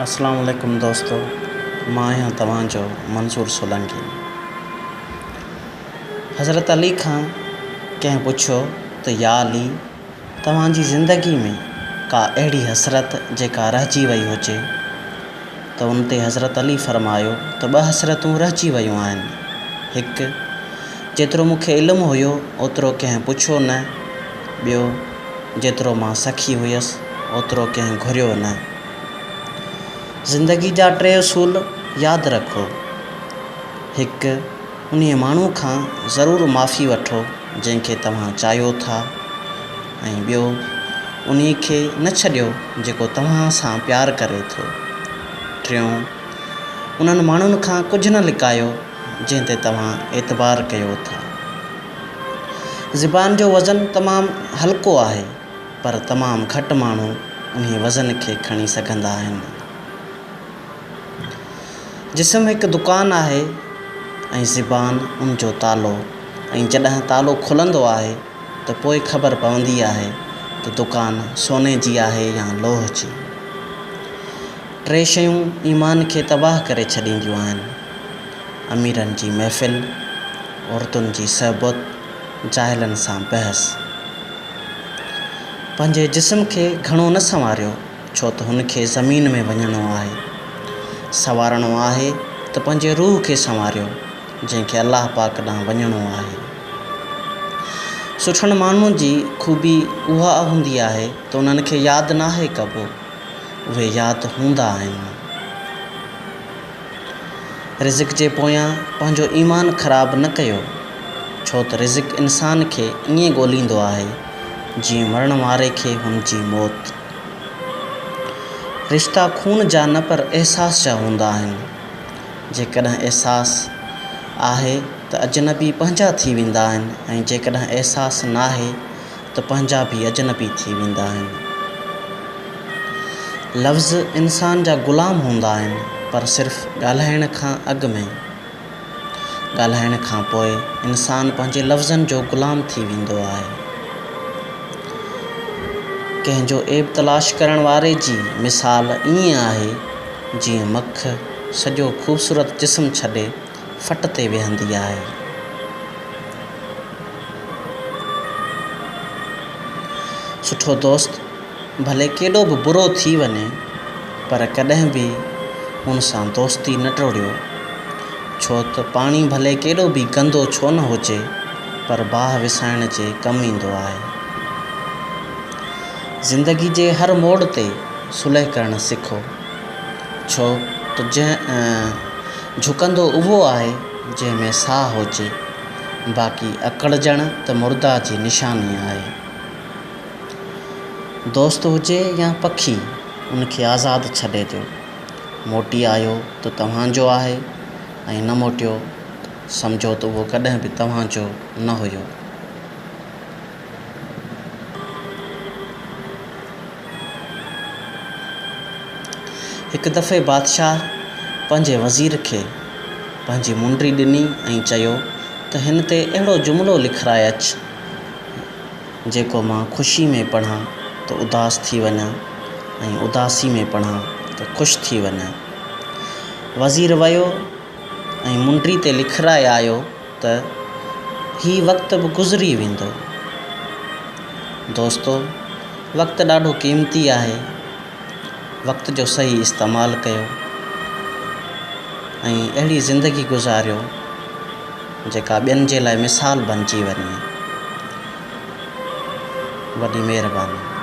अस्सलाम वालेकुम दोस्तों, मां आहियां तव्हांजो मंसूर सोलंकी। हज़रत अली खां कंहिं पुछियो त या अली, तव्हांजी ज़िंदगी में का अहिड़ी हसरत जेका रहिजी वई हुजे? त उन ते हज़रत अली फ़रमायो त 2 हसरतूं रहिजी वयूं आहिनि। हिकु, जेतिरो मूंखे इल्मु हुयो ओतिरो कंहिं पुछियो न। ॿियो, जेतिरो मां सखी हुयसि ओतिरो कंहिं घुरियो न। ज़िंदगी जा 3 उसूल यादि रखो। हिकु, उन माण्हू खां ज़रूरु माफ़ी वठो जंहिंखे तव्हां चाहियो था। ऐं ॿियो, उन खे न छॾियो जेको तव्हां सां प्यारु करे थो। टियों, उन्हनि माण्हुनि खां कुझु न लिकायो जंहिं ते तव्हां एतबार कयो था। ज़ुबान जो वज़न तमामु हल्को आहे, पर तमामु घटि माण्हू उन वज़न खे खणी सघंदा आहिनि। जिस्म हिकु दुकानु आहे ऐं ज़ुबान उन जो तालो, ऐं जॾहिं तालो खुलंदो आहे त पोइ ख़बर पवंदी आहे त दुकानु सोने जी आहे या लोह जी। 3 शयूं ईमान खे तबाह करे छॾींदियूं आहिनि: अमीरनि जी महफ़िल, औरतुनि जी सहबत, जाहिलनि सां बहस। पंहिंजे जिस्म खे घणो न संवारियो, छो त हुन खे ज़मीन में वञिणो आहे। संवारणो आहे त पंहिंजे रूह खे संवारियो जंहिंखे अलाह पाक ॾांहुं वञिणो आहे। सुठनि माण्हुनि जी ख़ूबी उहा हूंदी आहे त उन्हनि खे यादि नाहे कबो, उहे यादि हूंदा आहिनि। रिज़िक जे पोयां पंहिंजो ईमान ख़राबु न कयो, छो त रिज़िक इंसान खे ईअं ॻोल्हींदो आहे जीअं मरण वारे खे हुनजी मौत। रिश्ता खून जा न पर अहसास जा हूंदा आहिनि। जेकॾहिं अहसासु आहे त अजनबी पंहिंजा थी वेंदा आहिनि, ऐं जेकॾहिं अहसासु नाहे त पंहिंजा बि अजनबी थी वेंदा आहिनि। लफ़्ज़ इंसान जा ग़ुलाम हूंदा आहिनि, पर सिर्फ़ु ॻाल्हाइण खां अॻु में। ॻाल्हाइण खां पोइ इंसानु पंहिंजे लफ़्ज़नि जो ग़ुलाम थी वेंदो आहे। कंहिंजो ऐब तलाश करण वारे जी मिसाल ईअं आहे जीअं मख सॼो ख़ूबसूरत जिस्म छॾे फट ते वेहंदी आहे। सुठो दोस्त भले केॾो बि बुरो थी वञे, पर कॾहिं बि हुन सां दोस्ती न टोड़ियो, छो त पाणी भले केॾो बि गंदो छो न हुजे, पर बाहि विसाइण जे कमु ईंदो आहे। ज़िंदगी जे हर मोड़ ते सुलह करणु सिखो, छो त झुकंदो उहो आहे जंहिं में साहु हुजे, बाक़ी अकड़जण त मुर्दा जी निशानी आहे। दोस्त हुजे या पखी, उनखे आज़ादु छॾे ॾियो। मोटी आयो त तव्हांजो आहे, ऐं न मोटियो सम्झो त उहो कॾहिं बि तव्हांजो न हुयो। हिकु दफ़े बादशाह पंहिंजे वज़ीर खे पंहिंजी मुंडी ॾिनी ऐं चयो त हिन ते अहिड़ो जुमिलो लिखाए अचु जेको मां ख़ुशी में पढ़ां त उदास थी वञां, ऐं उदासी में पढ़ां त ख़ुशि थी वञां। वज़ीर वियो ऐं मुंडी ते लिखाए आयो त हीउ वक़्तु बि गुज़री वेंदो। दोस्तो, वक़्तु ॾाढो क़ीमती आहे। वक़्त जो सही इस्तेमालु कयो ऐं अहिड़ी ज़िंदगी गुज़ारियो जेका ॿियनि जे लाइ मिसाल बणिजी वञे। वॾी महिरबानी।